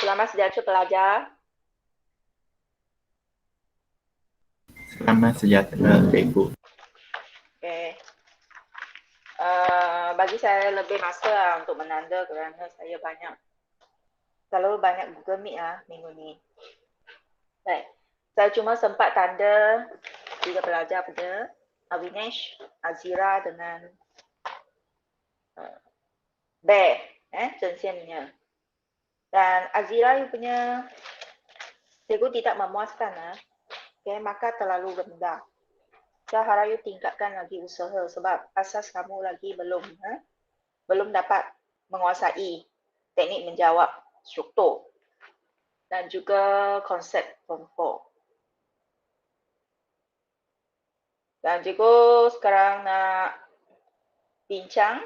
Selamat sejahtera pelajar. Selamat sejahtera, Cikgu. Okay. Bagi saya lebih masa untuk menanda kerana saya terlalu banyak Google Meet minggu ni. Baik. Saya cuma sempat tanda 3 pelajar pada Avinesh, Azira dengan Bear, Chen Xian punya. Dan Azira punya cikgu tidak memuaskan, okay, maka terlalu rendah. Saya harap you tingkatkan lagi usaha sebab asas kamu lagi belum dapat menguasai teknik menjawab struktur dan juga konsep form 4. Dan cikgu sekarang nak bincang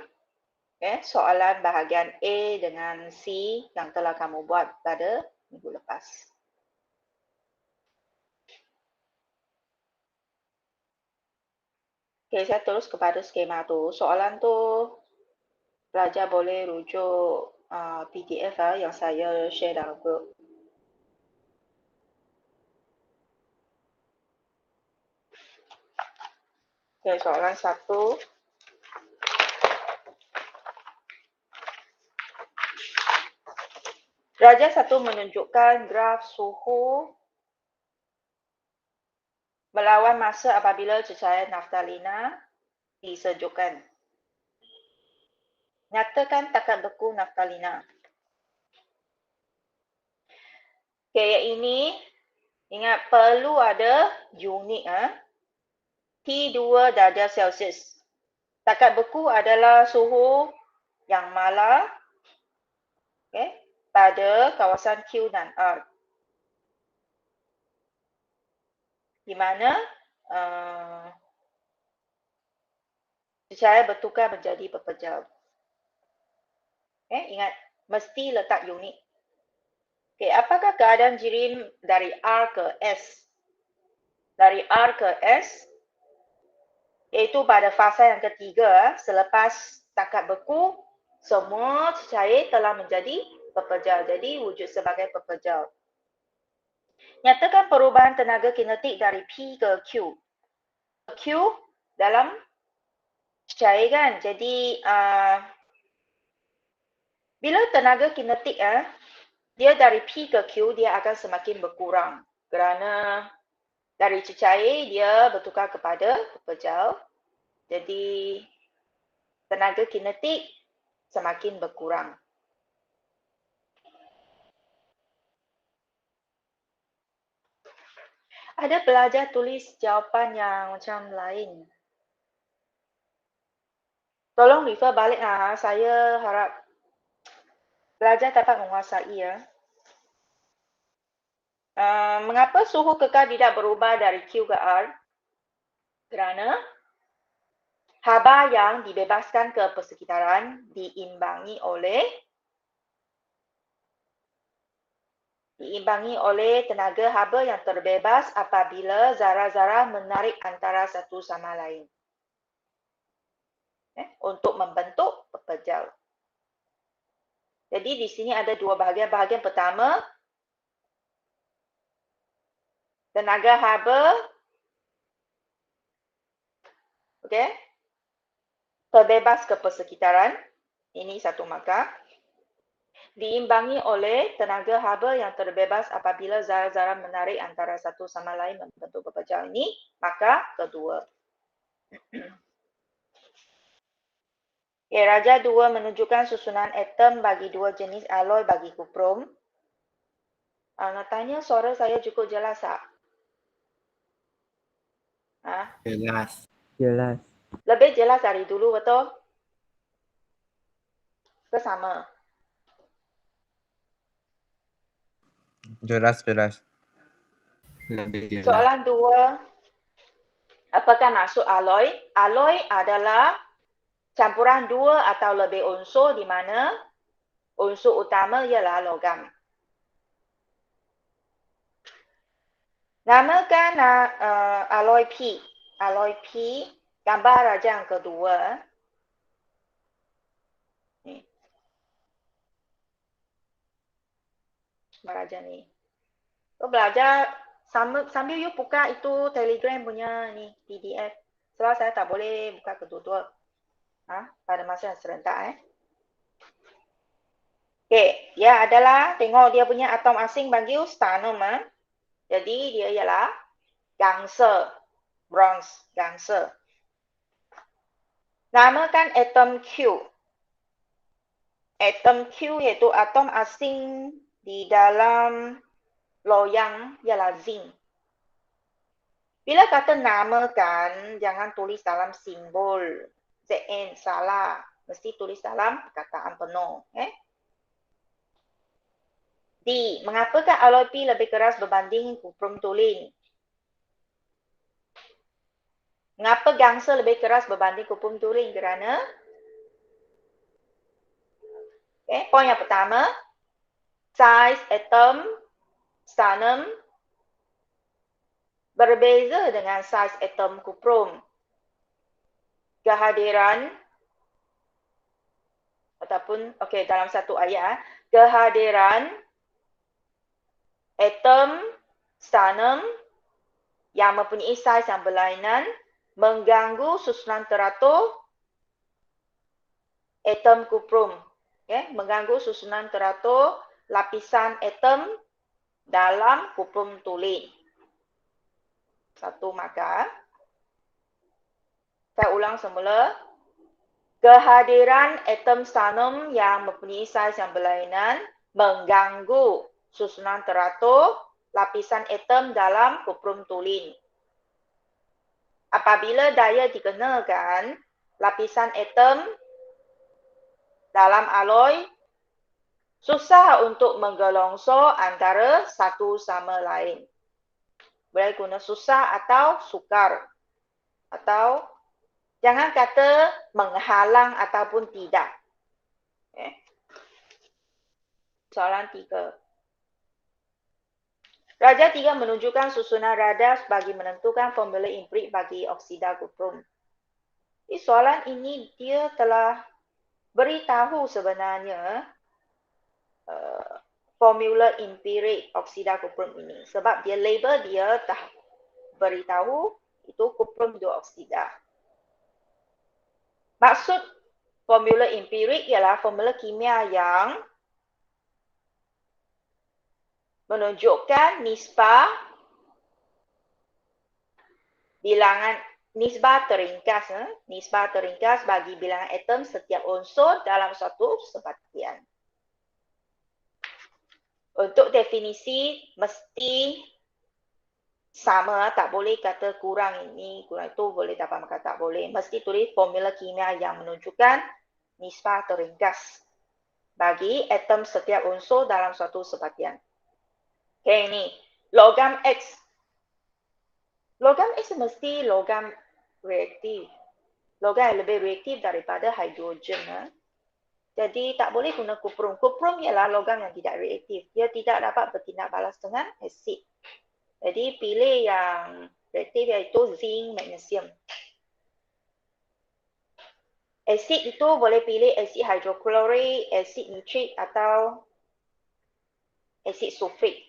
soalan bahagian A dengan C yang telah kamu buat pada minggu lepas. Okay, saya terus kepada skema tu. Soalan tu pelajar boleh rujuk PDF yang saya share dalam group. Okay, soalan 1. Pelajar 1 menunjukkan graf suhu melawan masa apabila cecair naftalina disejukkan. Nyatakan takat beku naftalina. Okay, yang ini ingat perlu ada unit T2 darjah Celsius. Takat beku adalah suhu yang mala pada kawasan Q dan R. Di mana cecair bertukar menjadi pepejal. Ingat, mesti letak unit. Okay, apakah keadaan jirim dari R ke S? Dari R ke S, iaitu pada fasa yang ketiga, selepas takat beku, semua cecair telah menjadi pepejal. Jadi, wujud sebagai pepejal. Nyatakan perubahan tenaga kinetik dari P ke Q. Q dalam cecair kan. Jadi, bila tenaga kinetik dia dari P ke Q, dia akan semakin berkurang. Kerana dari cecair, dia bertukar kepada pepejal. Jadi, tenaga kinetik semakin berkurang. Ada pelajar tulis jawapan yang macam lain. Tolong refer balik saya harap pelajar dapat menguasai mengapa suhu kekal tidak berubah dari Q ke R? Kerana haba yang dibebaskan ke persekitaran diimbangi oleh tenaga haba yang terbebas apabila zarah-zarah menarik antara satu sama lain untuk membentuk pepejal. Jadi di sini ada dua bahagian. Bahagian pertama, tenaga haba terbebas ke persekitaran. Ini satu markah. Diimbangi oleh tenaga haba yang terbebas apabila zarah-zarah menarik antara satu sama lain membentuk pepejal. Ini markah kedua. Raja 2 menunjukkan susunan atom bagi dua jenis alloy bagi kuprum. Nak tanya suara saya cukup jelas tak? Jelas. Jelas. Lebih jelas dari dulu, betul? Ke sama? Jelas. Lebih jelas. Soalan 2. Apakah maksud alloy? Alloy adalah campuran dua atau lebih unsur di mana unsur utama ialah logam. Namakan alloy P. Alloy P, gambar raja yang kedua. Maharaja ni. So, belajar sambil you buka itu Telegram punya ni PDF. Sebab saya tak boleh buka kedua-dua. Pada masa yang serentak. Okey, dia adalah tengok dia punya atom asing bagi sternum. Jadi dia ialah gangsa, bronze, gangsa. Namakan atom Q. Atom Q iaitu atom asing di dalam loyang ialah zinc. Bila kata namakan, jangan tulis dalam simbol. ZN salah. Mesti tulis dalam perkataan penuh. D. Mengapakah alloy P lebih keras berbanding kuprum tulin? Mengapa gangsa lebih keras berbanding kuprum tulin? Kerana poin yang pertama, saiz atom sternum berbeza dengan saiz atom kuprum. Kehadiran ataupun dalam satu ayat, kehadiran atom sternum yang mempunyai saiz yang berlainan mengganggu susunan teratur atom kuprum. Mengganggu susunan teratur lapisan atom dalam kuprum tulin. Satu markah. Saya ulang semula. Kehadiran atom sternum yang mempunyai saiz yang berlainan mengganggu susunan teratur lapisan atom dalam kuprum tulin. Apabila daya dikenakan, lapisan atom dalam alloy susah untuk menggelongsor antara satu sama lain. Boleh guna susah atau sukar. Atau jangan kata menghalang ataupun tidak. Soalan 3. Raja 3 menunjukkan susunan radar bagi menentukan formula empirik bagi oksida kuprum. Soalan ini dia telah beritahu sebenarnya formula empirik oksida kuprum ini. Sebab dia label dia dah beritahu itu kuprum dioksida. Maksud formula empirik ialah formula kimia yang menunjukkan nisbah bilangan nisbah teringkas bagi bilangan atom setiap unsur dalam suatu sebatian. Untuk definisi mesti sama, tak boleh kata kurang ini, kurang itu, boleh dapat maka tak boleh. Mesti tulis formula kimia yang menunjukkan nisbah teringkas bagi atom setiap unsur dalam suatu sebatian. Ini logam X. Logam X mesti logam reaktif. Logam yang lebih reaktif daripada hidrogen. Jadi tak boleh guna kuprum. Kuprum ialah logam yang tidak reaktif. Dia tidak dapat bertindak balas dengan asid. Jadi pilih yang reaktif iaitu zinc, magnesium. Asid itu boleh pilih asid hidroklorik, asid nitrik atau asid sulfrik.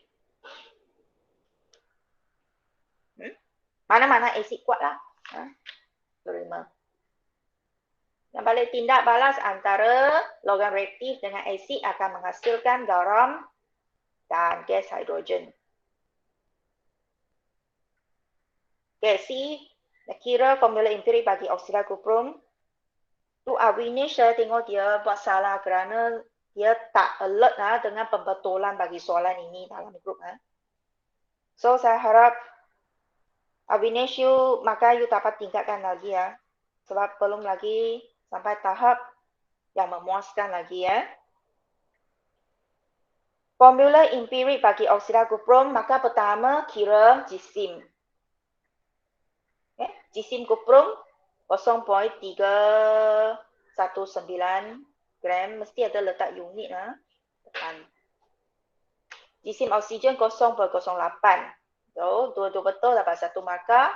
Mana-mana asid kuat lah. Terima. Yang balik tindak balas antara logam reaktif dengan asid akan menghasilkan garam dan gas hidrogen. C. Kira formula empirik bagi oksida kuprum. Tu Avinash saya tengok dia buat salah kerana dia tak alert dengan pembetulan bagi soalan ini dalam grup. So saya harap Avinash maka you dapat tingkatkan lagi sebab belum lagi sampai tahap yang memuaskan lagi Formula empirik bagi oksida kuprum, maka pertama kira jisim. Jisim kuprum 0.319 gram, mesti ada letak unit depan. Jisim oksigen 0.08. So, dua-dua betul dapat satu markah.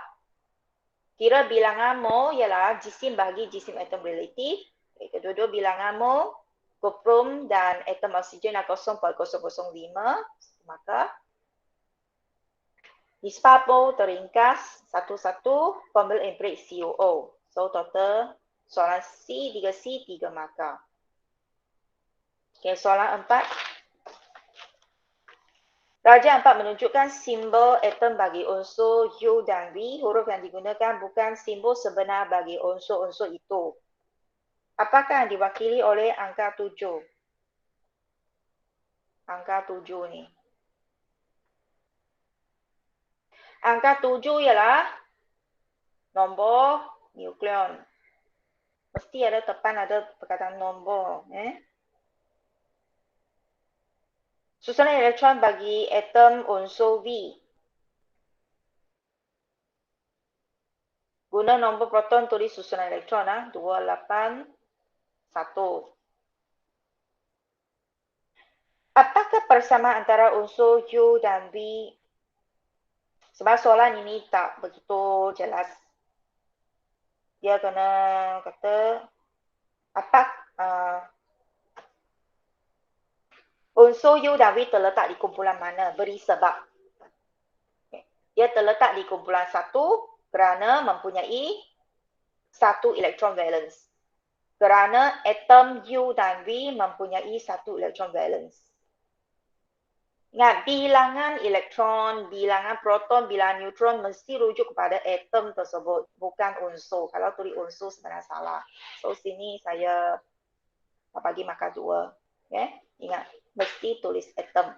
Kira bilangan mol ialah jisim bagi jisim atom relatif. Kedua-dua bilangan mol kuprum dan atom oksigen 0.005. markah. Disparable teringkas satu-satu formula break COO. So total soalan C, 3C, 3 markah. Okay, soalan 4. Raja 4 menunjukkan simbol atom bagi unsur U dan V. Huruf yang digunakan bukan simbol sebenar bagi unsur-unsur itu. Apakah yang diwakili oleh angka 7? Angka 7 ni. Angka 7 ialah nombor nukleon. Mesti ada depan ada perkataan nombor. Susunan elektron bagi atom unsur V. Guna nombor proton tulis susunan elektron. 281. Apakah persamaan antara unsur U dan V? Sebab soalan ini tak begitu jelas. Dia kena kata unsur U dan V terletak di kumpulan mana? Beri sebab. Dia terletak di kumpulan 1 kerana mempunyai 1 elektron valence. Kerana atom U dan V mempunyai 1 elektron valence. Ingat, bilangan elektron, bilangan proton, bilangan neutron mesti rujuk kepada atom tersebut, bukan unsur. Kalau tulis unsur sebenarnya salah. So, sini saya bagi markah 2. Okay? Ingat, mesti tulis atom.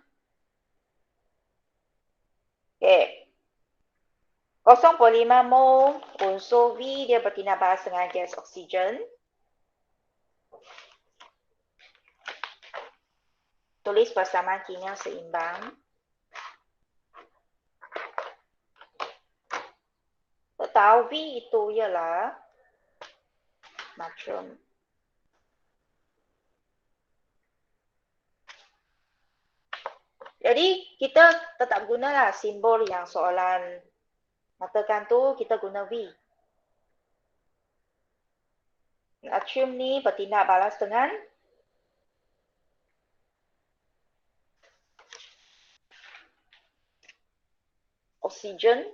Okay. 0.5 mol unsur V, dia bertindak balas dengan gas oksigen. Tulis persamaan kimia seimbang. Tahu V itu ialah natrium. Jadi kita tetap gunalah simbol yang soalan matakan tu, kita guna V. Natrium ni bertindak balas dengan oksigen,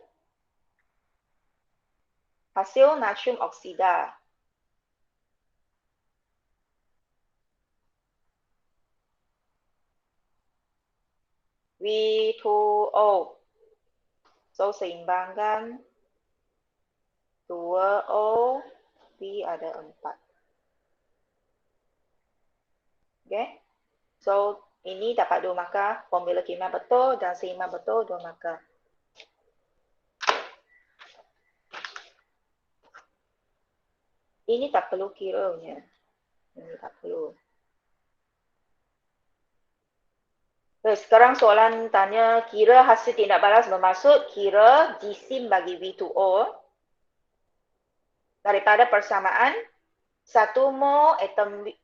hasil natrium oksida. V2O. So, seimbangkan 2O, V ada 4. Okay. So, ini dapat 2 markah. Formula kimia betul dan seimbang betul, 2 markah. Ini tak perlu kiranya. Ini tak perlu. Okay, sekarang soalan tanya kira hasil tindak balas bermaksud kira jisim bagi V2O daripada persamaan 1 mol atom V.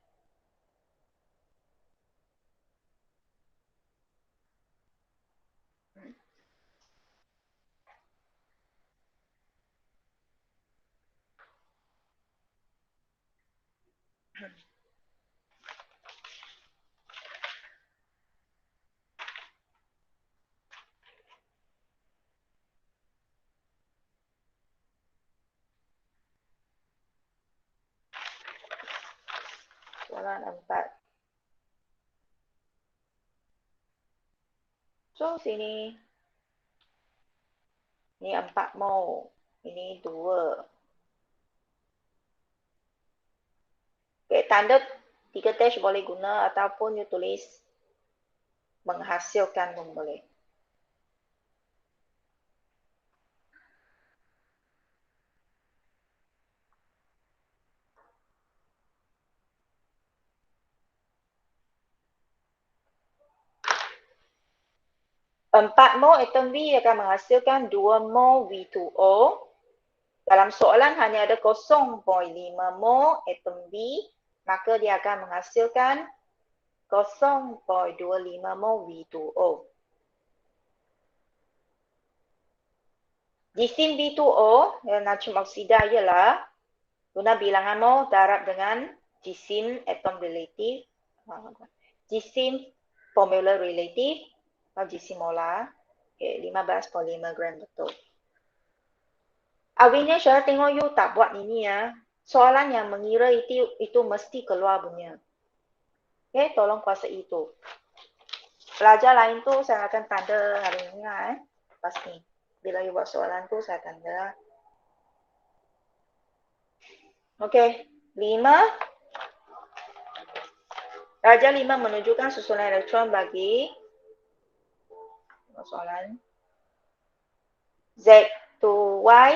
Soalan 4. So, sini. Ini 4 mol. Ini 2. Okay, tanda 3 dash boleh guna ataupun you tulis menghasilkan pun boleh. Empat mol atom V akan menghasilkan 2 mol V2O. Dalam soalan hanya ada 0.5 mol atom V, maka dia akan menghasilkan 0.25 mol V2O. Jisim V2O, natrium oksida ialah guna bilangan mol darab dengan jisim atom relatif, jisim formula relatif GC molar. Okay, 15.5 gram betul. Awinya saya tengok you tak buat ini ya. Soalan yang mengira itu mesti keluar punya. Okay, tolong kuasai itu. Pelajar lain tu saya akan tanda hari ini lah pasti. Bila you buat soalan tu saya tanda. Okey, 5. Darjah 5 menunjukkan susunan elektron bagi soalan Z2Y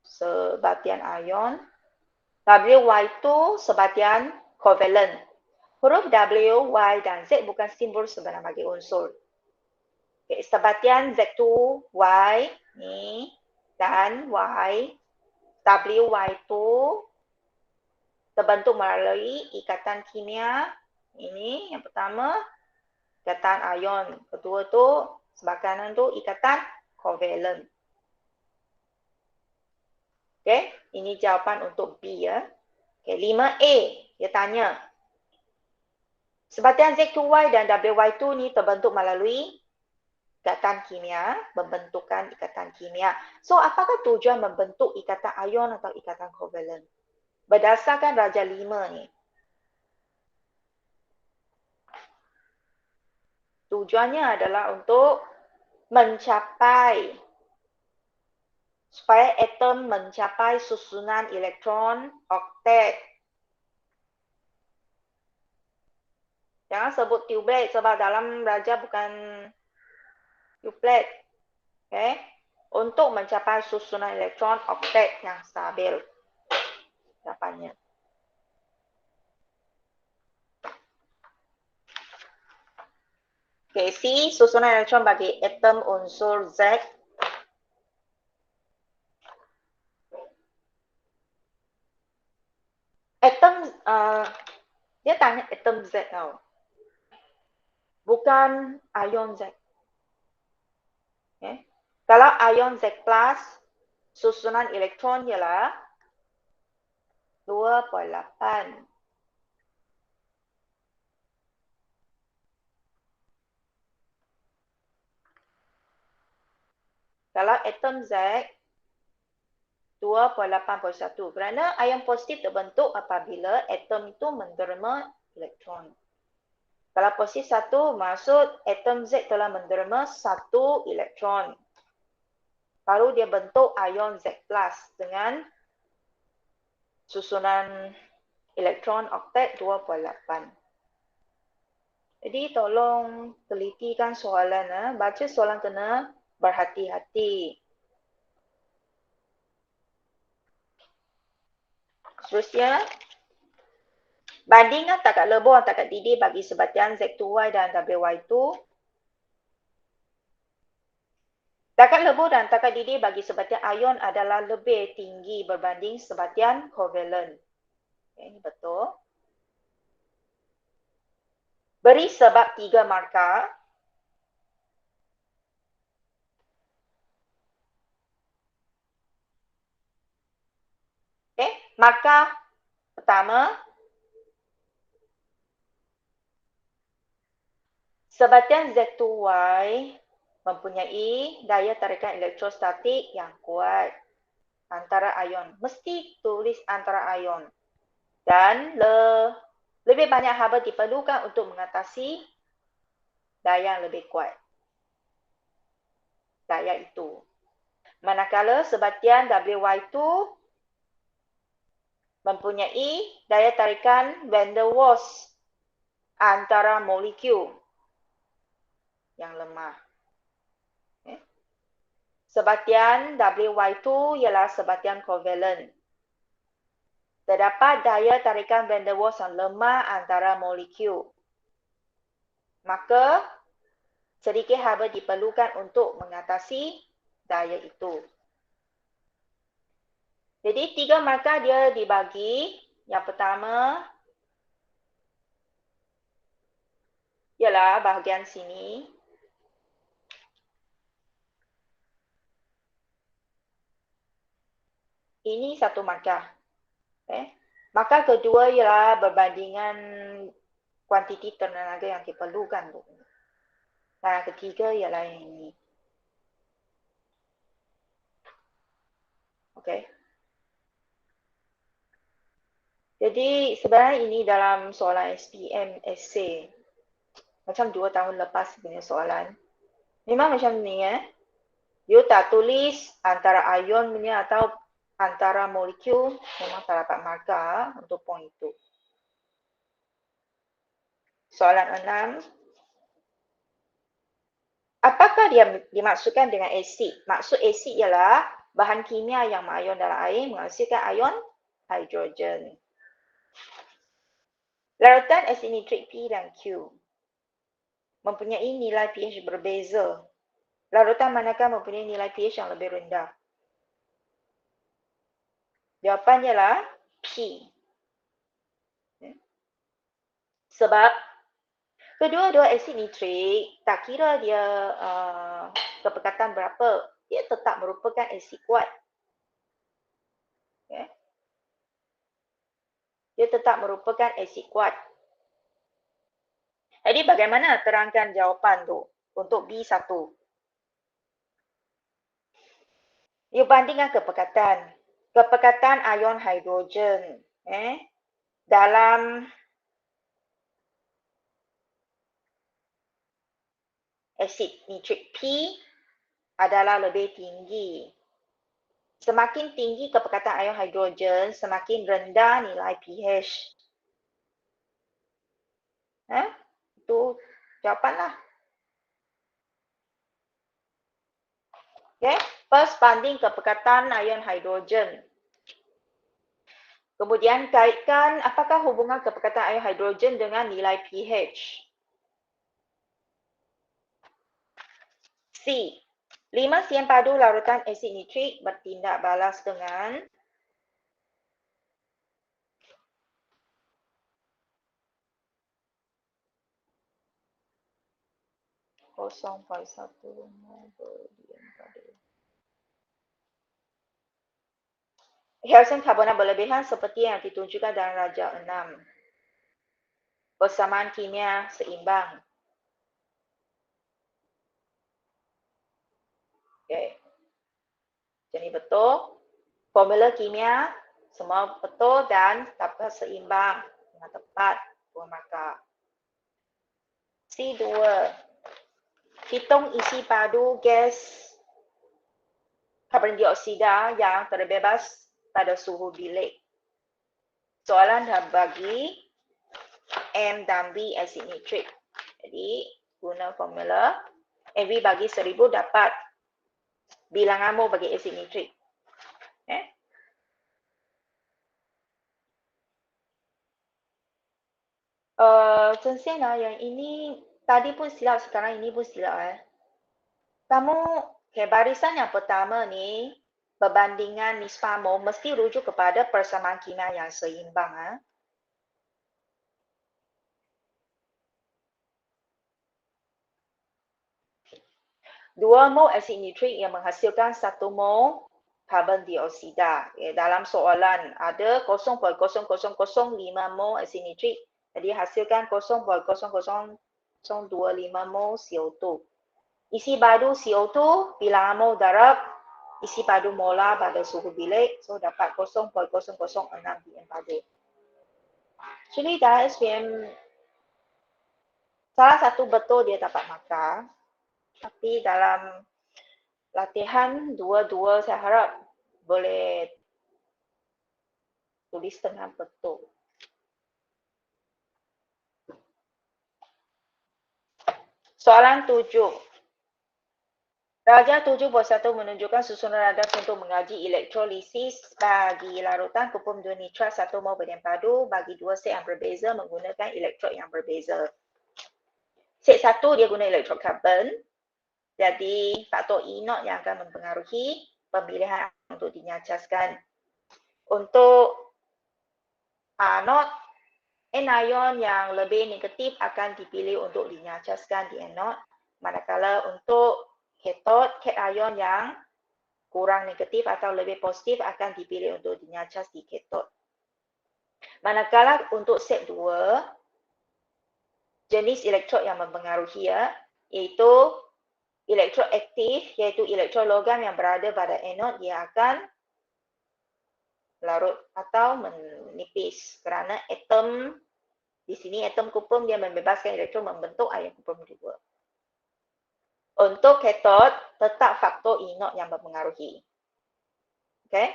sebatian ion, WY2 sebatian kovalent. Huruf W, Y dan Z bukan simbol sebenar bagi unsur. Okay, sebatian Z2Y ni dan Y, WY2 terbentuk melalui ikatan kimia. Ini yang pertama, ikatan ion. Kedua tu, sebelah kanan tu ikatan kovalent. Okey, ini jawapan untuk B ya. Okey, 5A, dia tanya. Sebatian Z2Y dan WY2 ni terbentuk melalui ikatan kimia, membentukkan ikatan kimia. So, apakah tujuan membentuk ikatan ion atau ikatan kovalent? Berdasarkan darjah 5 ni. Tujuannya adalah untuk mencapai, supaya atom mencapai susunan elektron oktet. Jangan sebut tubelate sebab dalam darjah bukan tubelate. Okay? Untuk mencapai susunan elektron oktet yang stabil. Jawapannya. Okay, C, susunan elektron bagi atom unsur Z. Atom, dia tanya atom Z tau. Bukan ion Z. Okay. Kalau ion Z+, susunan elektron ialah 2.8. Kalau atom Z, 2.8.1. Kerana ion positif terbentuk apabila atom itu menerima elektron. Kalau posisi 1, maksud atom Z telah menerima 1 elektron. Baru dia bentuk ion Z+ dengan susunan elektron oktet 2.8. Jadi tolong telitikan soalan. Baca soalan kena berhati-hati. Seterusnya, bandingkan takat lebur dan takat didih bagi sebatian Z2Y dan WY2. Takat lebur dan takat didih bagi sebatian ion adalah lebih tinggi berbanding sebatian kovalent. Okay, ini betul. Beri sebab 3 markah. Okay, markah pertama, sebatian Z2Y mempunyai daya tarikan elektrostatik yang kuat antara ion. Mesti tulis antara ion. Dan lebih banyak haba diperlukan untuk mengatasi daya yang lebih kuat. Daya itu. Manakala sebatian WY2 mempunyai daya tarikan van der Waals antara molekul yang lemah. Okay. Sebatian WY2 ialah sebatian kovalent. Terdapat daya tarikan van der Waals yang lemah antara molekul. Maka sedikit haba diperlukan untuk mengatasi daya itu. Jadi 3 markah dia dibagi. Yang pertama ialah bahagian sini. Ini 1 markah. Okay. Markah kedua ialah berbandingan kuantiti tenaga yang diperlukan. Dan yang ketiga ialah yang ini. Okey. Jadi sebenarnya ini dalam soalan SPM essay. Macam 2 tahun lepas punya soalan. Memang macam ni You tak tulis antara ion punya atau antara molekul, memang tak dapat markah untuk poin itu. Soalan 6. Apakah dia dimaksudkan dengan asid? Maksud asid ialah bahan kimia yang mengion dalam air menghasilkan ion hidrogen. Larutan asid nitrik P dan Q mempunyai nilai pH berbeza. Larutan manakah mempunyai nilai pH yang lebih rendah? Jawapannya ialah P. Sebab kedua-dua asid nitrik, tak kira dia kepekatan berapa, dia tetap merupakan asid kuat. Okay. Dia tetap merupakan asid kuat. Jadi bagaimana terangkan jawapan tu untuk B1? You bandingkan kepekatan. Kepekatan ion hidrogen dalam asid nitrik P adalah lebih tinggi. Semakin tinggi kepekatan ion hidrogen, semakin rendah nilai pH. Itu jawapanlah. Okay. First, banding kepekatan ion hidrogen. Kemudian kaitkan apakah hubungan kepekatan ion hidrogen dengan nilai pH. C. 5 sian padu larutan asid nitrik bertindak balas dengan kosong pada 1 berdiam pada Hyaluron karbonat berlebihan seperti yang ditunjukkan dalam rajah 6. Persamaan kimia seimbang. Okey. Jadi betul. Formula kimia semua betul dan dapat seimbang dengan tepat buah markah. C2. Hitung isi padu gas karbon dioksida yang terbebas pada suhu bilik. Soalan dah bagi M dan B asid nitrik. Jadi guna formula MV bagi 1000 dapat bilangan mol bagi asid nitrik. Chen Xian yang ini tadi pun silap, sekarang ini pun silap. Kamu barisan yang pertama ni perbandingan nisbah mol mesti rujuk kepada persamaan kimia yang seimbang. 2 mol asid nitrik yang menghasilkan 1 mol karbon dioksida. Dalam soalan ada 0.0005 mol asid nitrik, jadi hasilkan 0.0025 mol CO2. Isi padu CO2 bilangan mol darab isi padu molar pada suhu bilik, so dapat 0.006 PM padu. Jadi dalam SPM salah satu betul dia dapat markah. Tapi dalam latihan dua-dua saya harap boleh tulis dengan betul. Soalan 7. Rajah 7.1 menunjukkan susunan radas untuk mengaji elektrolisis bagi larutan kupum 2 nitrat 1 mol berdiam padu bagi 2 set yang berbeza menggunakan elektrod yang berbeza. Set 1 dia guna elektrod karbon. Jadi faktor E0 yang akan mempengaruhi pemilihan untuk dinyacaskan. Untuk anod, anion yang lebih negatif akan dipilih untuk dinyacaskan di anod. Manakala untuk katot, cation yang kurang negatif atau lebih positif akan dipilih untuk dinyacas di katot. Manakala untuk set 2, jenis elektrod yang mempengaruhi ya, iaitu elektrod aktif, iaitu elektrod logam yang berada pada anod, dia akan larut atau menipis kerana atom di sini atom kuprum dia membebaskan elektron membentuk ion kuprum 2. Untuk katod tetap faktor E0 yang mempengaruhi. Okey.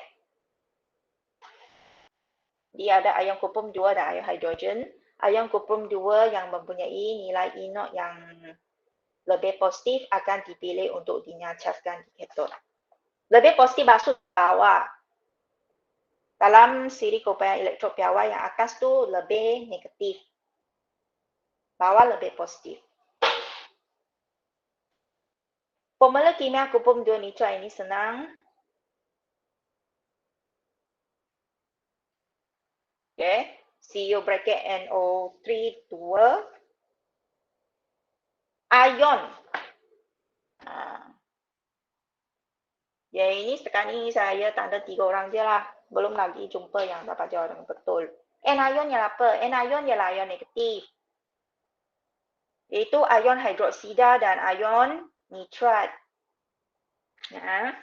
Dia ada ion kuprum 2 dan ion hidrogen. Ion kuprum 2 yang mempunyai nilai E0 yang lebih positif akan dipilih untuk dinyacaskan di katod. Lebih positif maksud bawah. Dalam siri kumpulan elektrod piawai yang atas tu lebih negatif. Bawah lebih positif. Formula kimia kuprum 2 nitrat ini senang. Okay. Cu bracket NO3 2. Ion. Ya ini sekarang ini saya tanda 3 orang je lah. Belum lagi jumpa yang dapat jawab dengan betul. Anion ialah apa? Anion ialah ion negatif. Iaitu ion hidroksida dan ion nitrat. Ya.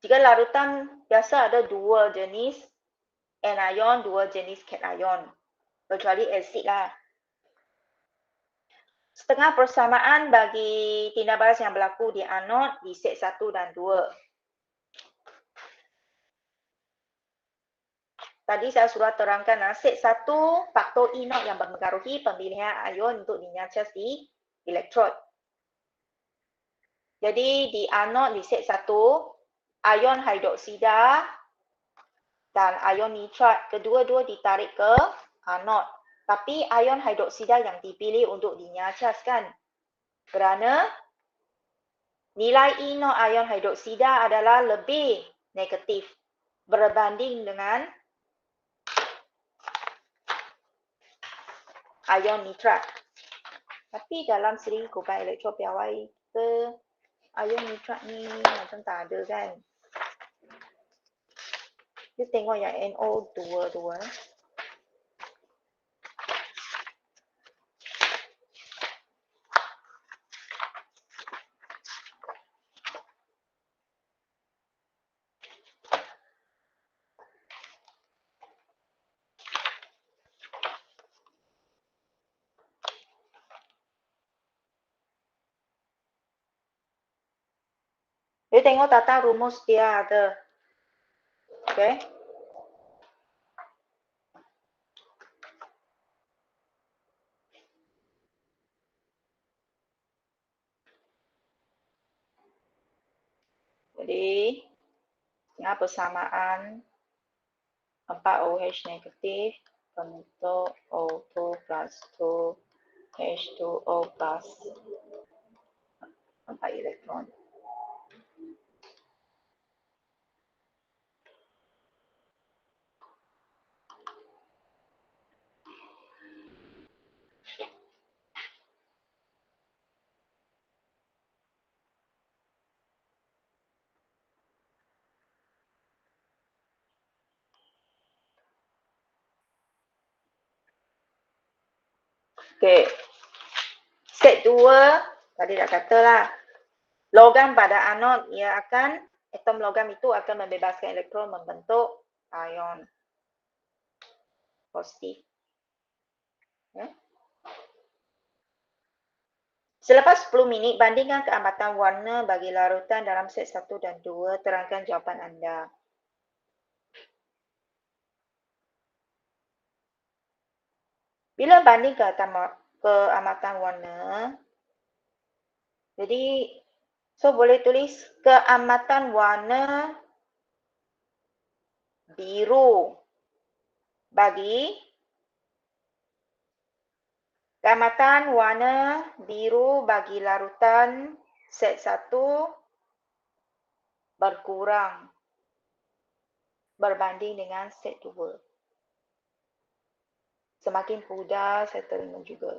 Jika larutan biasa ada 2 jenis anion, 2 jenis cation. Kecuali asid lah. Setengah persamaan bagi tindak balas yang berlaku di anod di set 1 dan 2. Tadi saya sudah terangkan set 1 faktor E0 yang mempengaruhi pemilihan ion untuk dinyacas di elektrod. Jadi di anod di set 1, ion hidroksida dan ion nitrat kedua-dua ditarik ke anod. Tapi ion hidroksida yang dipilih untuk dinyacaskan kerana nilai E0 ion hidroksida adalah lebih negatif berbanding dengan ion nitrat. Tapi dalam siri kumpulan elektrod piawai kita, ion nitrat ni macam tak ada kan. Kita tengok yang NO2 tu. Dia tengok tata rumus dia ada. Okay. Jadi, yang persamaan 4OH negatif bentuk O2 plus 2 H2O plus 4 elektron. Okey. Set 2, tadi dah katalah. Logam pada anod, ia akan, atom logam itu akan membebaskan elektron membentuk ion positif. Ya. Selepas 10 minit, bandingkan keamatan warna bagi larutan dalam set 1 dan 2. Terangkan jawapan anda. Bila banding keamatan warna, jadi, so boleh tulis keamatan warna biru bagi keamatan warna biru bagi larutan set 1 berkurang berbanding dengan set 2. Semakin pudar saya terima juga.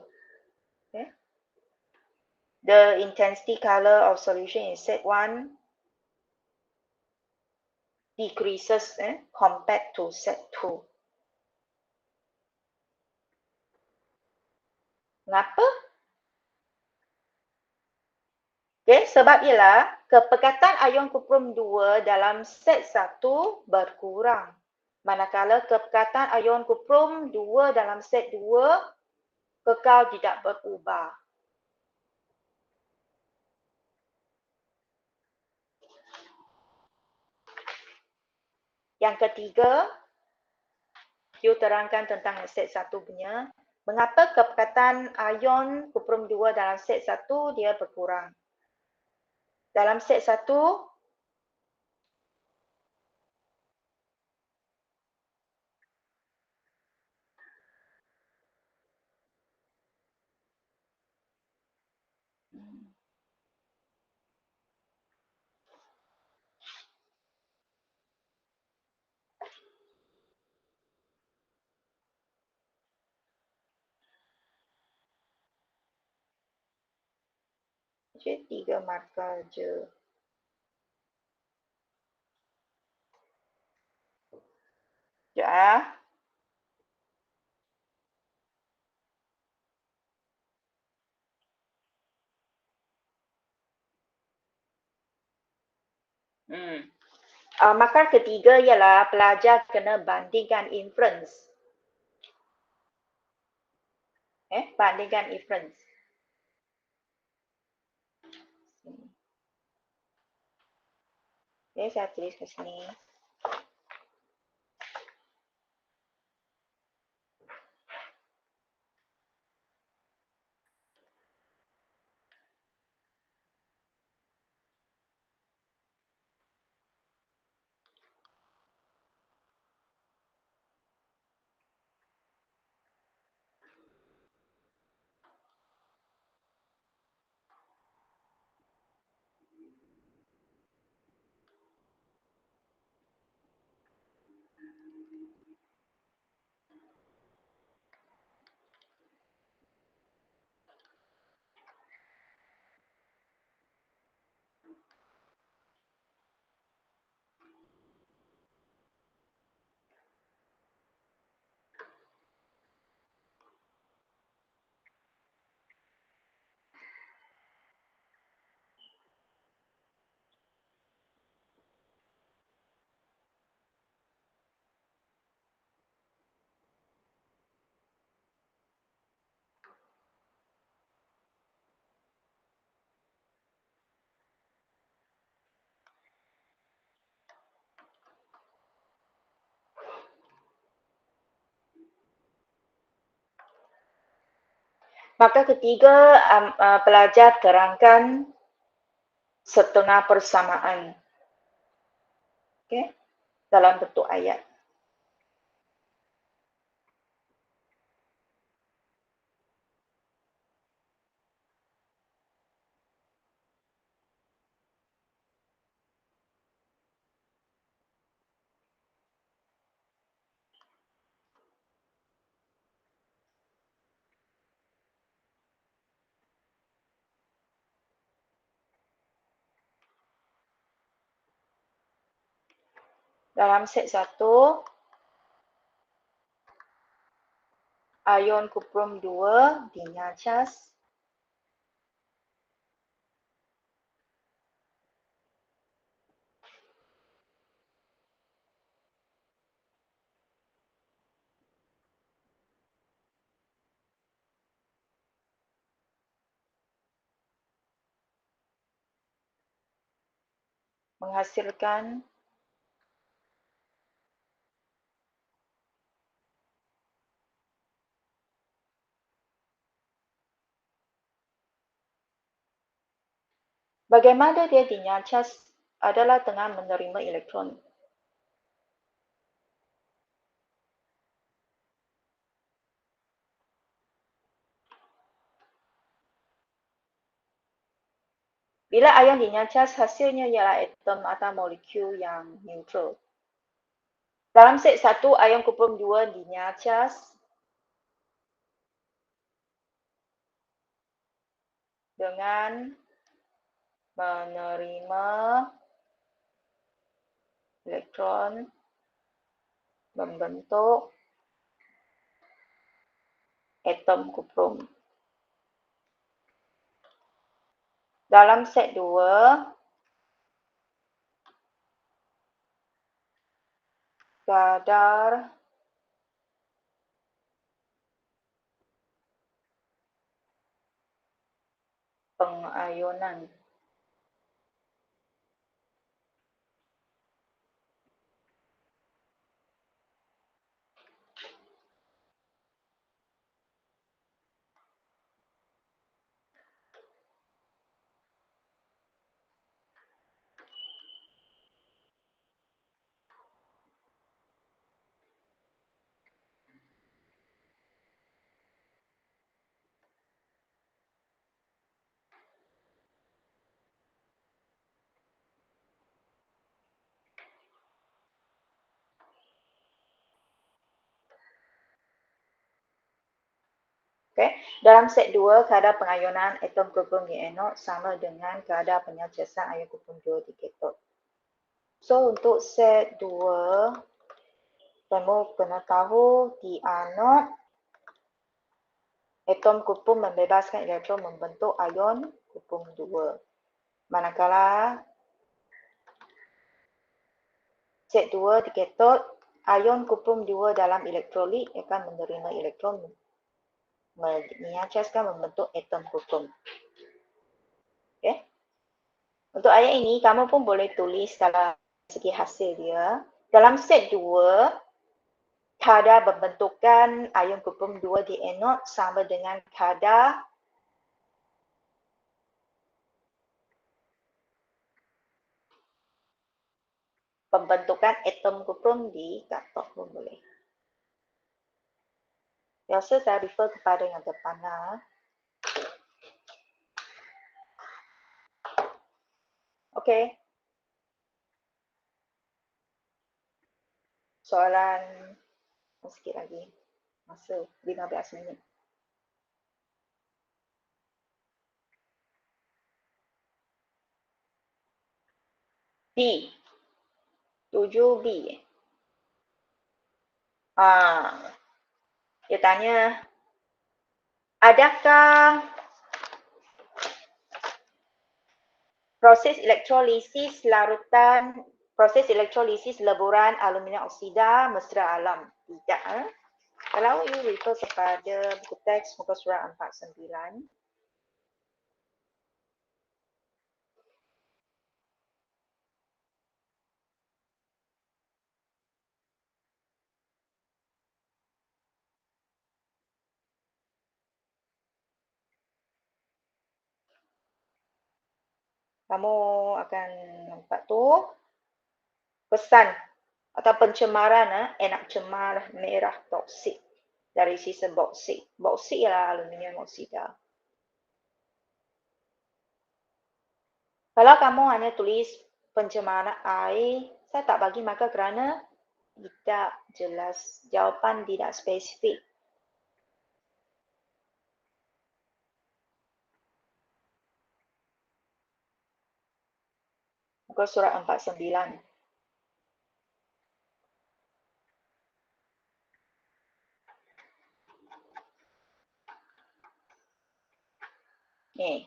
Okay. The intensity color of solution in set 1 decreases compared to set 2. Mengapa? Okay, sebab ialah kepekatan ion kuprum 2 dalam set 1 berkurang. Manakala kepekatan ion kuprum 2 dalam set 2 kekal tidak berubah. Yang ketiga, Q terangkan tentang set 1 punya. Mengapa kepekatan ion kuprum 2 dalam set 1 dia berkurang? Dalam set 1, je 3 markah je. Sekejap ah. Markah ketiga ialah pelajar kena bandingkan inference. Bandingkan inference. Okay, saya tulis ke sini. Maka ketiga, pelajar terangkan setengah persamaan. Okay? Dalam bentuk ayat. Dalam set 1, ion kuprum 2 dinyacas menghasilkan bagaimana dia dinyacas adalah dengan menerima elektron. Bila ion dinyacas, hasilnya ialah atom atau molekul yang neutral. Dalam set 1, ion kuprum 2 dinyacas dengan menerima elektron membentuk atom kuprum. Dalam set 2, kadar pengayunan. Okay. Dalam set 2, kadar pengayunan atom kupon di anod sama dengan kadar penyacasan ion kupon 2 di katod. So, untuk set 2, kamu kena tahu di anod, atom kupon membebaskan elektron membentuk ion kupon 2. Manakala set 2 di katod, ion kupon 2 dalam elektrolit akan menerima elektron menyacaskan membentuk atom kupon. Okay. Untuk ayat ini, kamu pun boleh tulis dalam segi hasil dia. Dalam set 2, kadar pembentukan ion kupon 2 di anod sama dengan kadar pembentukan atom kupon di katod pun boleh. Biasa saya refer kepada yang depan. Okey. Soalan sikit lagi. Masa 15 minit. B. 7B. Dia tanya, adakah proses elektrolisis leburan aluminium oksida mesra alam? Tidak. Kalau you refer kepada buku teks muka surat 49. Kamu akan nampak tu pesan atau pencemaran enak cemar merah toksik dari sisa boksit. Boksit ialah aluminium oksida. Kalau kamu hanya tulis pencemaran air, saya tak bagi markah kerana tidak jelas. Jawapan tidak spesifik. Muka surat 49. Ni.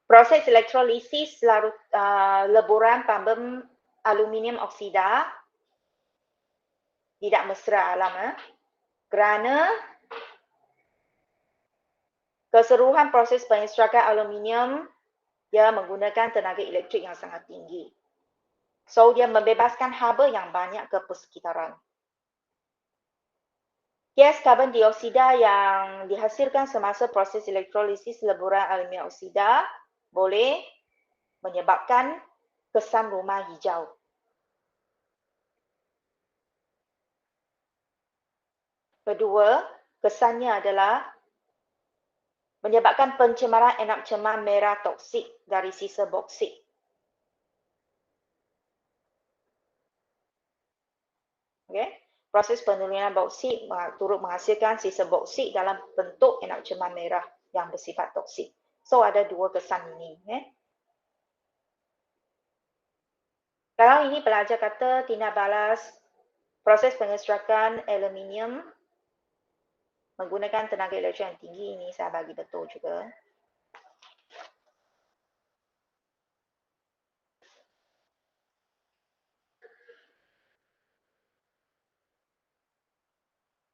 Proses elektrolisis leburan pambem aluminium oksida tidak mesra alam. Kerana keseluruhan proses pengestrakan aluminium dia menggunakan tenaga elektrik yang sangat tinggi. So, dia membebaskan haba yang banyak ke persekitaran. Gas karbon dioksida yang dihasilkan semasa proses elektrolisis leburan aluminium oksida boleh menyebabkan kesan rumah hijau. Kedua, kesannya adalah menyebabkan pencemaran enak cemar merah toksik dari sisa boksit. Okay. Proses penurunan boksit turut menghasilkan sisa boksit dalam bentuk enak cemar merah yang bersifat toksik. So, ada dua kesan ini. Kalau ini pelajar kata tindak balas proses pengestrakan aluminium menggunakan tenaga elektron yang tinggi, ini saya bagi betul juga.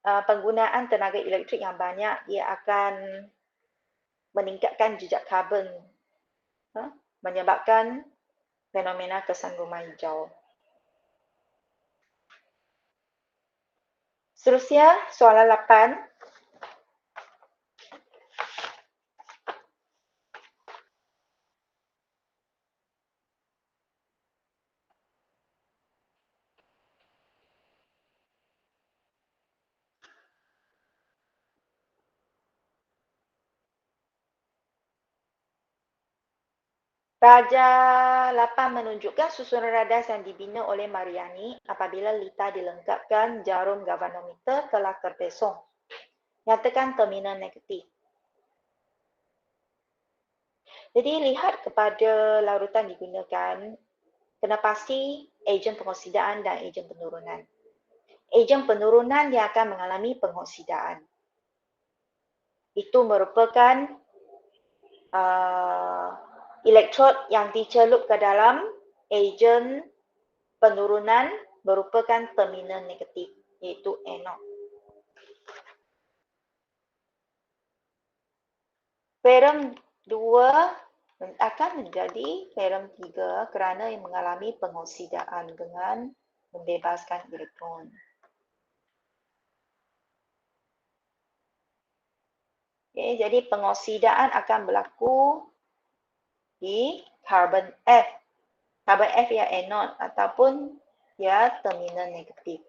Penggunaan tenaga elektrik yang banyak, ia akan meningkatkan jejak karbon, menyebabkan fenomena kesan rumah hijau. Seterusnya, soalan 8. Raja 8 menunjukkan susunan radar yang dibina oleh Mariani apabila lita dilengkapkan jarum galvanometer telah terpesong. Nyatakan terminal negatif. Jadi lihat kepada larutan digunakan, kena pasti ejen pengoksidaan dan ejen penurunan. Ejen penurunan dia akan mengalami pengoksidaan. Itu merupakan elektrod yang dicelup ke dalam ejen penurunan merupakan terminal negatif, iaitu anode. Ferrum 2 akan menjadi ferrum 3 kerana yang mengalami pengoksidaan dengan membebaskan elektron. Okay, jadi pengoksidaan akan berlaku di karbon F. Karbon F ya anode ataupun ya terminal negatif.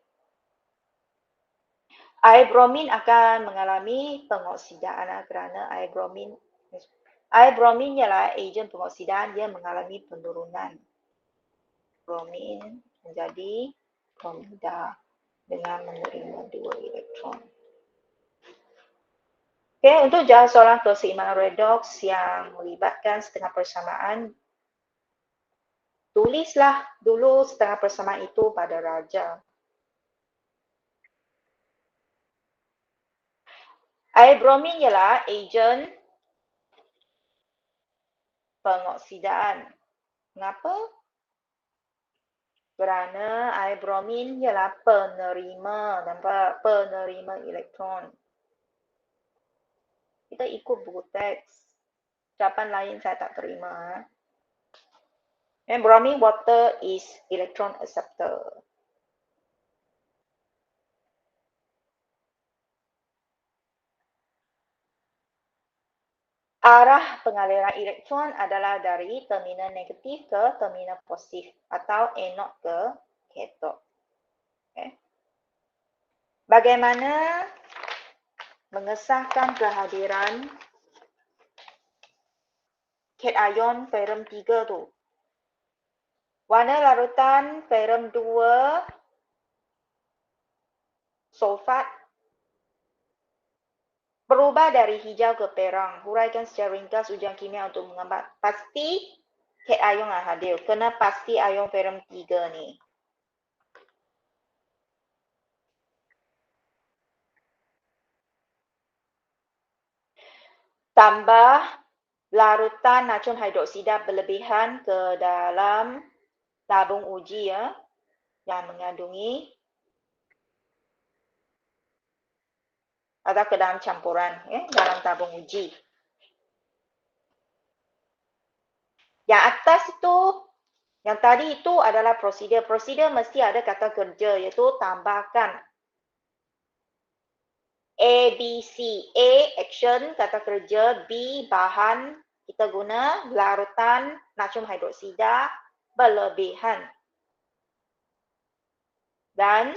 Air bromin akan mengalami pengoksidaan kerana air bromin ialah ejen pengoksidaan, dia mengalami penurunan. Bromin menjadi bromida dengan menerima 2 elektron. Okey, untuk jawab soalan keseimbangan redoks yang melibatkan setengah persamaan, tulislah dulu setengah persamaan itu pada raja. Air bromin ialah ejen pengoksidaan. Mengapa? Kerana air bromin ialah penerima, nampak? Penerima elektron. Kita ikut buku teks. Ucapan lain saya tak terima. And bromine water is electron acceptor. Arah pengaliran elektron adalah dari terminal negatif ke terminal positif atau anode ke kathode. Okay. Bagaimana mengesahkan kehadiran cation ferrum 3 tu? Warna larutan ferrum 2 sulfat berubah dari hijau ke perang. Huraikan secara ringkas ujian kimia untuk menggambar. Pasti cation yang hadir. Kena pasti ion ferrum 3 ni. Tambah larutan natrium hidroksida berlebihan ke dalam tabung uji ya, yang mengandungi atau ke dalam campuran dalam tabung uji. Yang atas itu, yang tadi itu adalah prosedur. Prosedur mesti ada kata kerja, iaitu tambahkan A, B, C. A, action, kata kerja. B, bahan. Kita guna larutan natrium hidroksida berlebihan. Dan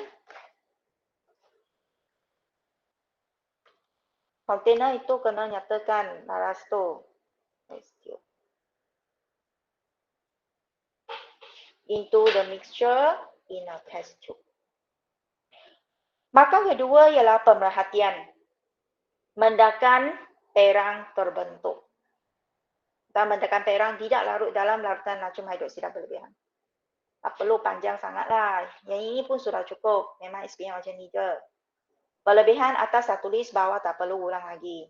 kontainer itu kena nyatakan laras tu. Into the mixture in a test tube. Maka kedua ialah pemerhatian. Mendakan perang terbentuk. Dan mendakan perang tidak larut dalam larutan natrium hidroksida berlebihan. Tak perlu panjang sangatlah. Yang ini pun sudah cukup. Memang SPM macam ni je. Berlebihan atas saya tulis, bawah tak perlu ulang lagi.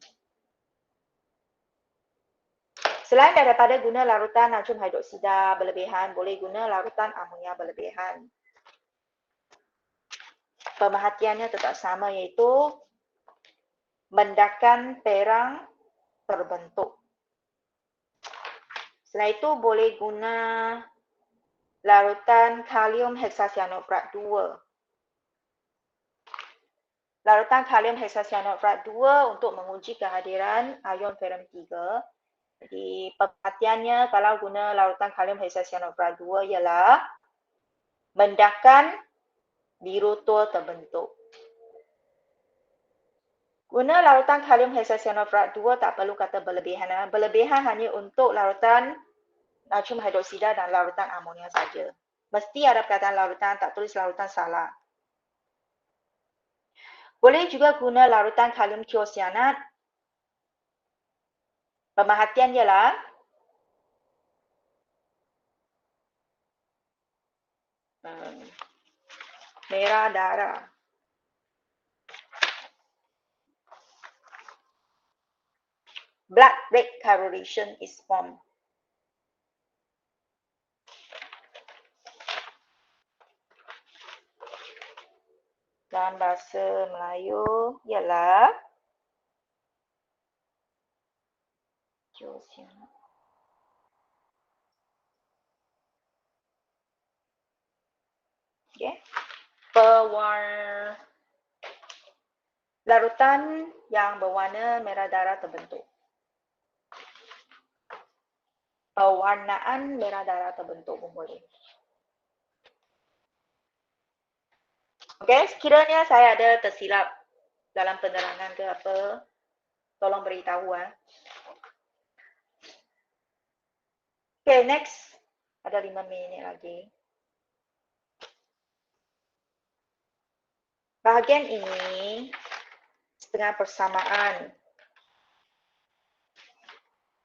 Selain daripada guna larutan natrium hidroksida berlebihan, boleh guna larutan amonia berlebihan. Pemerhatiannya tetap sama, iaitu mendakan perang terbentuk. Selain itu boleh guna larutan kalium heksasianofrat 2. Larutan kalium heksasianofrat 2 untuk menguji kehadiran ion ferrum 3. Jadi perhatiannya kalau guna larutan kalium heksasianofrat 2 ialah mendakan biru tua terbentuk. Guna larutan kalium heksasianofrat 2 tak perlu kata berlebihan. Berlebihan hanya untuk larutan natrium hidroksida dan larutan amonia saja. Mesti ada perkataan larutan, tak tulis larutan salah. Boleh juga guna larutan kalium tiosianat. Pemerhatian ialah merah darah. Blood red coloration is formed. Dalam bahasa Melayu ialah tiosianat. Okay. Larutan yang berwarna merah darah terbentuk. Pewarnaan merah darah terbentuk pun boleh. Okey, sekiranya saya ada tersilap dalam penerangan ke apa, tolong beritahu. Okey, next. Ada 5 minit lagi. Bahagian ini setengah persamaan.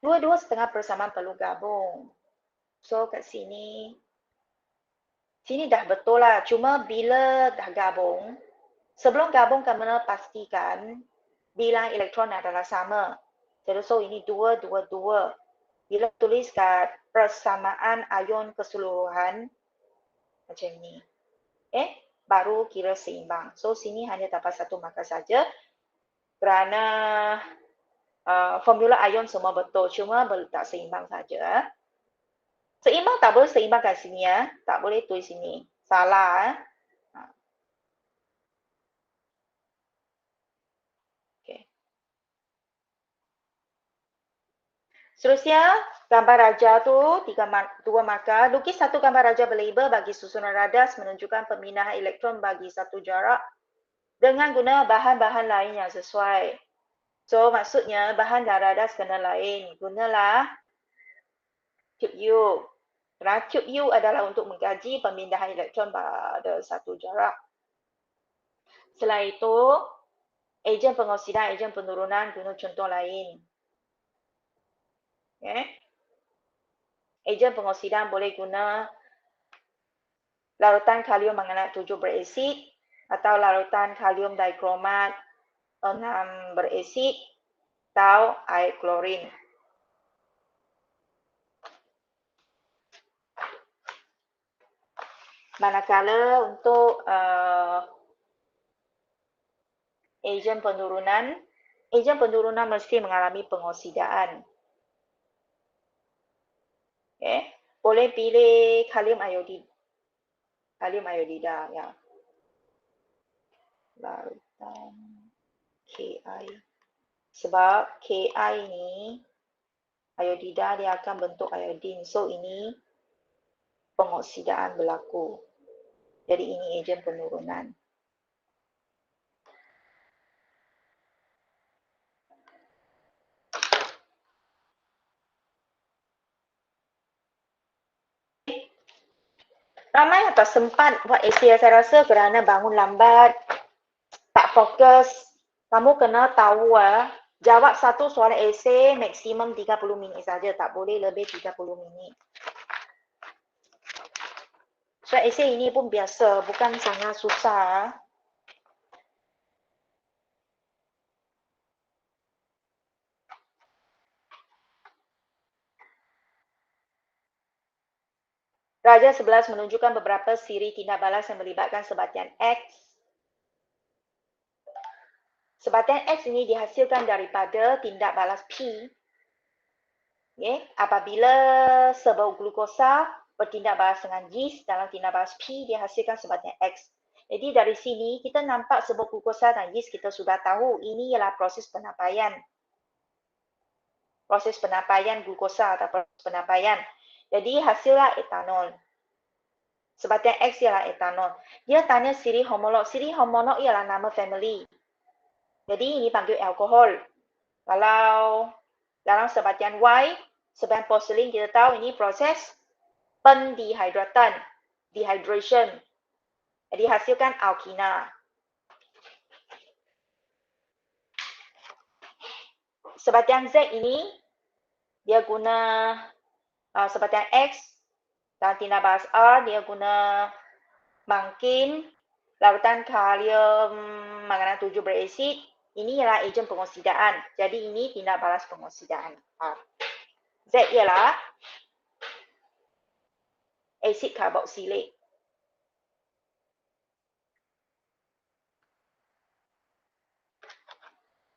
Dua-dua setengah persamaan perlu gabung. So kat sini dah betul lah. Cuma bila dah gabung, sebelum gabung kena pastikan bilangan elektron adalah sama. Jadi so ini 2, 2, 2. Bila tulis kat persamaan ion keseluruhan macam ni. Baru kira seimbang. So sini hanya dapat 1 markah saja. Kerana formula ion semua betul, cuma tak seimbang saja. Seimbang tak boleh seimbang kat sini ya. Tak boleh tulis sini. Salah. Okay. Seterusnya, gambar raja tu 2 markah. Lukis satu gambar raja berlabel bagi susunan radas menunjukkan pemindahan elektron bagi satu jarak dengan guna bahan-bahan lain yang sesuai. So, maksudnya bahan dan radas kena lain. Gunalah tube U. Kerana tube U adalah untuk mengkaji pemindahan elektron pada satu jarak. Selain itu, ejen pengoksidan, ejen penurunan guna contoh lain. Okay. Ejen pengoksidan boleh guna larutan kalium manganat 7 berasid atau larutan kalium dikromat 6 berasid atau air klorin. Manakala untuk ejen penurunan mesti mengalami pengoksidaan. Okay. Boleh pilih kalium iodida ya. Larutan Ki. Sebab Ki ni iodida dia akan bentuk iodin. So ini pengoksidaan berlaku. Jadi ini ejen penurunan. Ramai yang tak sempat buat esei saya rasa kerana bangun lambat, tak fokus. Kamu kena tahu jawab satu soalan esei maksimum 30 minit saja, tak boleh lebih 30 minit. So esei ini pun biasa, bukan sangat susah. Pelajar 11 menunjukkan beberapa siri tindak balas yang melibatkan sebatian X. Sebatian X ini dihasilkan daripada tindak balas P. Okay. Apabila serbuk glukosa bertindak balas dengan yeast dalam tindak balas P, dihasilkan sebatian X. Jadi dari sini kita nampak serbuk glukosa dan yeast kita sudah tahu ini ialah proses penapaian. Proses penapaian glukosa atau proses penapaian. Jadi hasillah etanol. Sebatian X ialah etanol. Dia tanya siri homolog. Siri homolog ialah nama family. Jadi ini panggil alkohol. Kalau dalam sebatian Y, sebatian porselin kita tahu ini proses pendehidratan. Dehydration. Jadi hasilkan alkina. Sebatian Z ini dia guna sebatian X dan tindak balas R dia guna mangkin larutan kalium manganat 7 berasid. Ini ialah ejen pengoksidaan. Jadi ini tindak balas pengoksidaan. Z ialah asid karboksilik.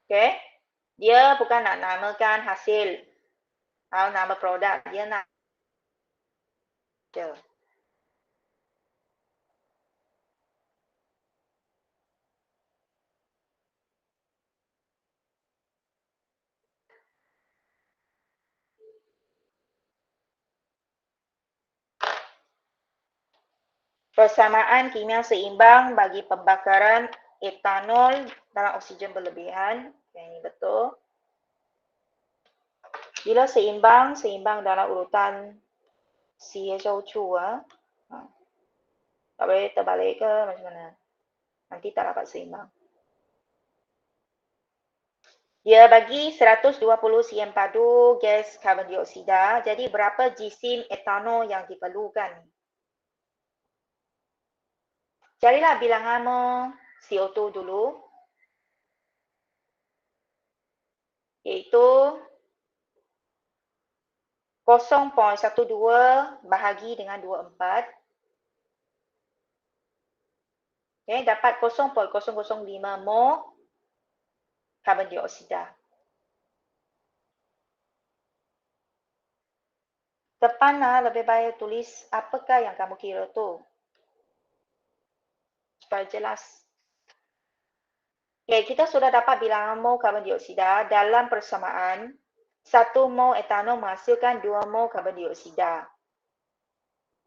Okay. Dia bukan nak namakan hasil atau nama produk. Dia nak je. Persamaan kimia seimbang bagi pembakaran etanol dalam oksigen berlebihan. Ini betul. Bila seimbang, seimbang dalam urutan CHO2. Tak boleh terbalik ke macam mana? Nanti tak dapat seimbang. Dia bagi 120 cm padu gas karbon dioksida. Jadi berapa jisim etanol yang diperlukan? Carilah bilangan CO2 dulu. Iaitu 0.12 bahagi dengan 24. Okay, dapat 0.005 mol karbon dioksida. Depan lebih baik tulis apakah yang kamu kira tu. Supaya jelas. Okay, kita sudah dapat bilangan mol karbon dioksida dalam persamaan 1 mol etanol menghasilkan 2 mol karbon dioksida.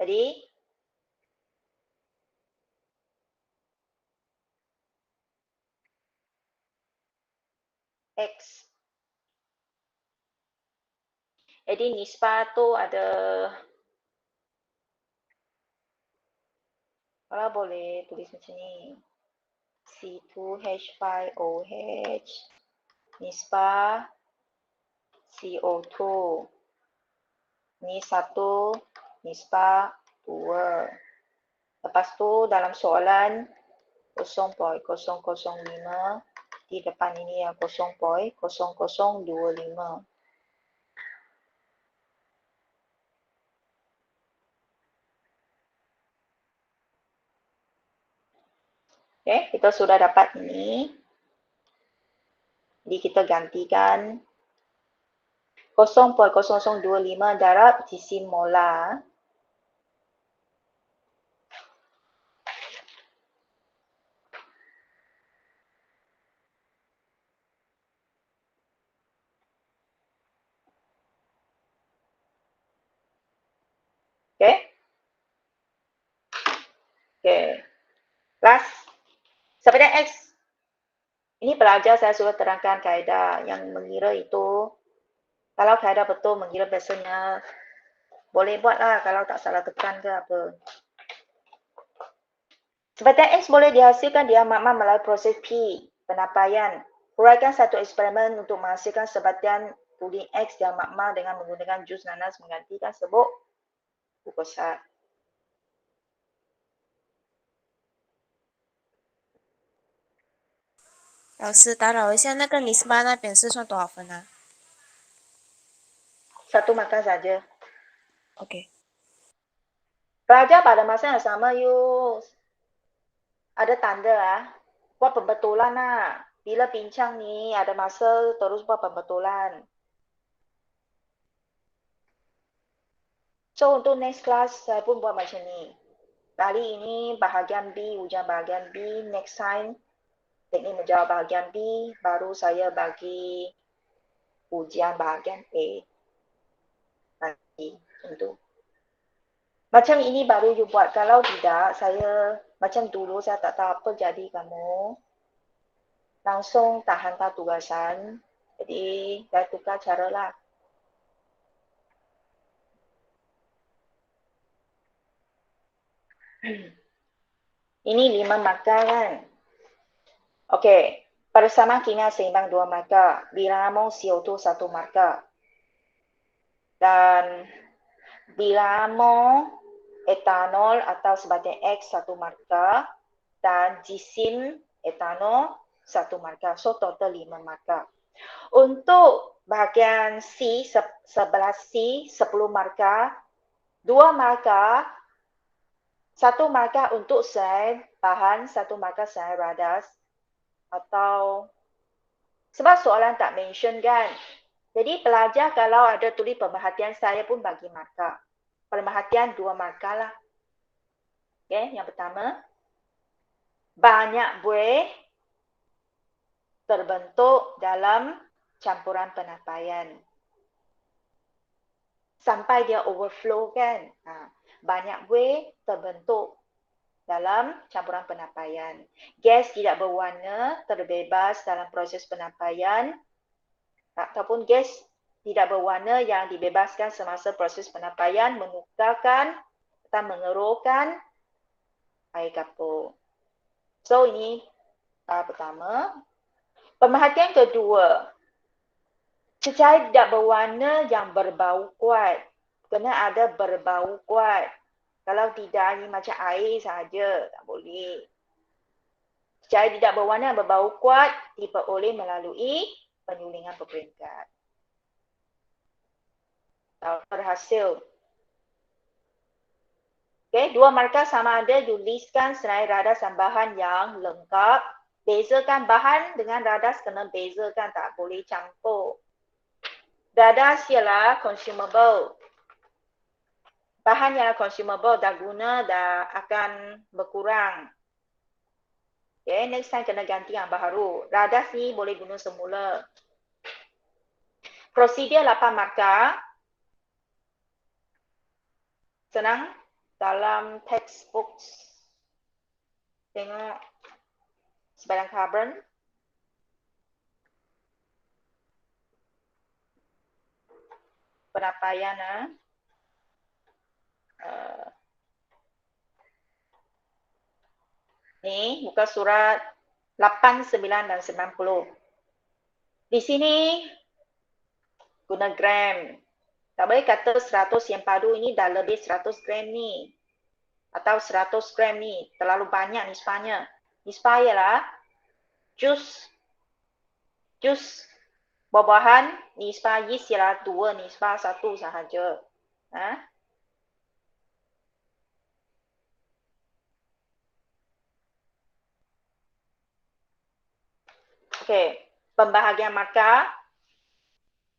Jadi, X. Jadi, nisbah tu ada, kalau boleh tulis macam ni. C2H5OH nisbah CO2. Ni 1 nisbah 2. Lepas tu dalam soalan 0.005 di depan ini yang 0.0025. Okay, kita sudah dapat ini. Jadi kita gantikan 0.0025 darab jisim molar. Okay. Okay. Last. Sebatian X. Ini pelajar saya sudah terangkan kaedah yang mengira itu. Kalau kaedah betul mengira biasanya boleh buatlah kalau tak salah tekan ke apa. Sebatian X boleh dihasilkan di magma melalui proses P, penapaian. Huraikan satu eksperimen untuk menghasilkan sebatian puding X di magma dengan menggunakan jus nanas menggantikan serbuk glukosa. 老师打扰一下，那个尼斯巴那边是算多少分啊 Satu makan saja.？OK。Pelajar pada masa yang sama you ada tanda buat pembetulan Bila bincang ni ada masa terus buat pembetulan. So untuk next class saya pun buat macam ni. Kali ini bahagian B, ujian bahagian B. Next time teknik menjawab bahagian B, baru saya bagi ujian bahagian A. Nanti untuk macam ini baru you buat. Kalau tidak, saya macam dulu saya tak tahu apa jadi kamu. Langsung tak hantar tugasan. Jadi, saya tukar cara lah. Ini 5 markah kan? Okey. Persamaan kimia seimbang 2 markah. Bilangan CO2 1 markah. Dan bilangan etanol atau sebagai X 1 markah. Dan jisim etanol 1 markah. So, total 5 markah. Untuk bahagian C, sebelah C, 10 markah. 2 markah. 1 markah untuk sel bahan, 1 markah sel radas. Atau sebab soalan tak mention kan. Jadi pelajar kalau ada tulis pemerhatian saya pun bagi markah. Pemerhatian 2 markah lah. Okay, yang pertama. Banyak buih terbentuk dalam campuran penapaian. Sampai dia overflow kan. Banyak buih terbentuk dalam campuran penapaian. Gas tidak berwarna terbebas dalam proses penapaian ataupun gas tidak berwarna yang dibebaskan semasa proses penapaian menukarkan atau mengeruhkan air kapur. So ini pertama. Pemerhatian kedua. Cecair tidak berwarna yang berbau kuat. Kena ada berbau kuat. Kalau tidak, ini macam air saja, tak boleh. Cecair tidak berwarna berbau kuat diperoleh melalui penyulingan berperingkat. Berhasil. Okay, 2 markah sama ada you listkan senarai radas dan bahan yang lengkap. Bezakan bahan dengan radas kena bezakan, tak boleh campur. Radas ialah consumable. Bahan yang consumable dah guna dah akan berkurang. Okay, next time kena ganti yang baru. Radas ni boleh guna semula. Prosedur 8 markah. Senang dalam textbooks. Tengok sebarang karbon. Penapaian ni muka surat 8, 9 dan 90. Di sini guna gram. Tak boleh kata 100 yang padu ini dah lebih 100 gram ni. Atau 100 gram ni. Terlalu banyak nisbahnya. Nisbah ialah jus buah-buahan, nisbah yeast ialah 2, nisbah 1 sahaja. Okey, pembahagian markah.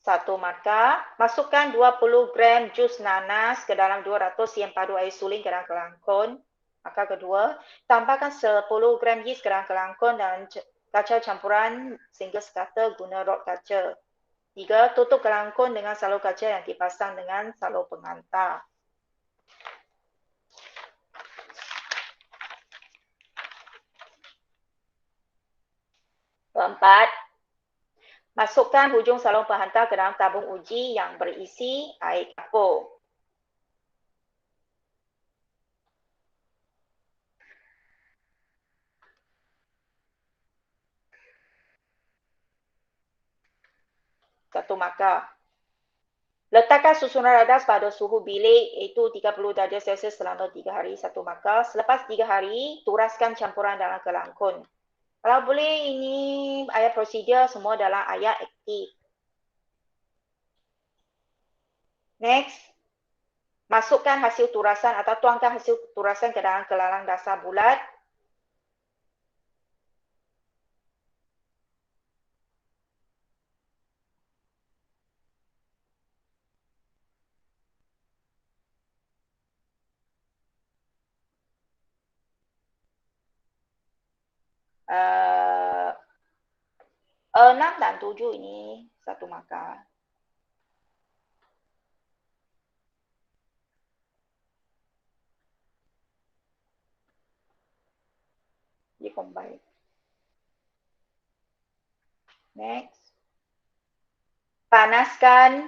1 markah. Masukkan 20 gram jus nanas ke dalam 200 yang padu air suling ke dalam kelangkon. Markah kedua. Tambahkan 10 gram yeast ke dalam kelangkon dan kaca campuran sehingga sekata guna rod kaca. 3. Tutup kelangkon dengan salur kaca yang dipasang dengan salur pengantar. 4. Masukkan hujung salur penghantar ke dalam tabung uji yang berisi air kapur. Satu markah. Letakkan susunan radas pada suhu bilik iaitu 30 darjah Celsius selama 3 hari. 1 markah. Selepas 3 hari, turaskan campuran dalam kelangkon. Kalau boleh ini ayat prosedur semua dalam ayat aktif. Next. masukkan hasil turasan atau tuangkan hasil turasan ke dalam gelalang dasar bulat. Uh, 6 dan 7 ini satu markah. Dia combine. Next. Panaskan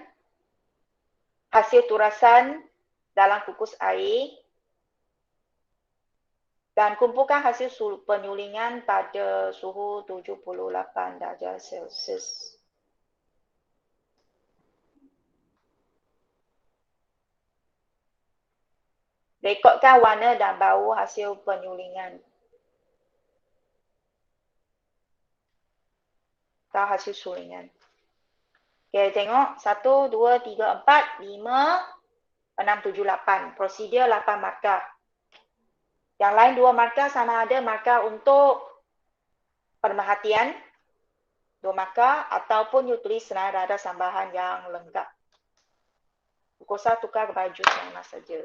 hasil turasan dalam kukus air dan kumpulkan hasil penyulingan pada suhu 78 darjah Celsius. Rekodkan warna dan bau hasil penyulingan. Atau hasil sulingan. Okey, tengok. 1, 2, 3, 4, 5, 6, 7, 8. Prosedur 8 markah. Yang lain 2 markah sama ada markah untuk pemerhatian, 2 markah, ataupun you tulis senarai radar sambahan yang lengkap. Pukul 1 tukar baju sama saja.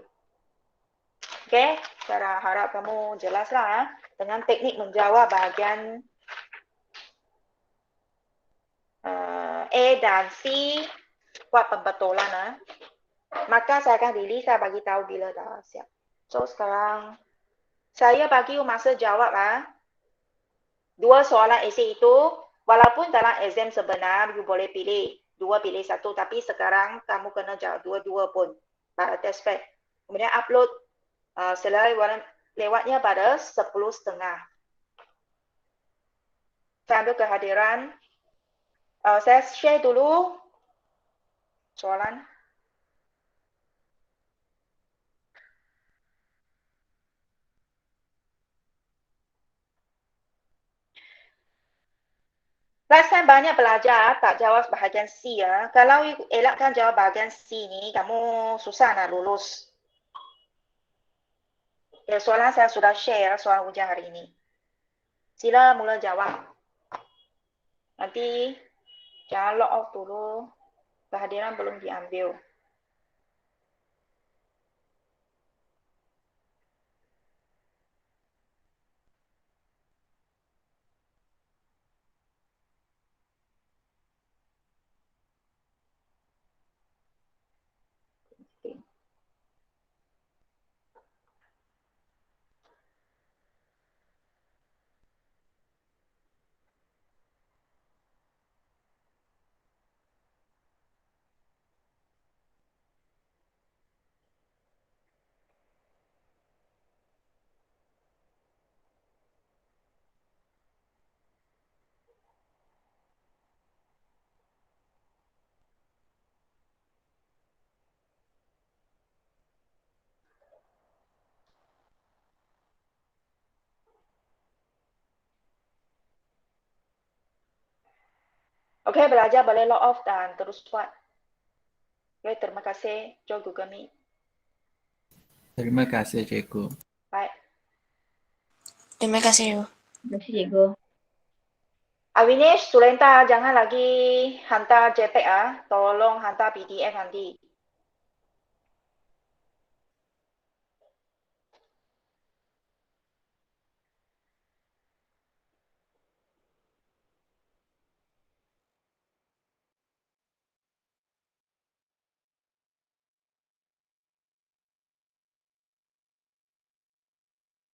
Okey, saya harap kamu jelaslah dengan teknik menjawab bahagian A dan C buat pembetulan. Maka saya akan release, saya bagi tahu bila dah siap. So sekarang saya bagi masa jawab 2 soalan esei itu, walaupun dalam exam sebenar you boleh pilih 2 pilih 1, tapi sekarang kamu kena jawab 2-2 pun pada test pack. Kemudian upload lewatnya pada 10.30. Saya ambil kehadiran. Saya share dulu soalan. Last time banyak pelajar tak jawab bahagian C ya. Kalau elakkan jawab bahagian C ni, kamu susah nak lulus. Soalan saya sudah share soal ujian hari ini. Sila mula jawab. Nanti jangan log off dulu. Kehadiran belum diambil. Okey, belajar boleh log off dan terus buat. Okey, terima kasih. Join Google Meet. Terima kasih, Cikgu. Baik. Terima kasih, Ibu. Terima kasih, Cikgu. Awinish, Sulenta jangan lagi hantar JPEG Tolong hantar PDF nanti.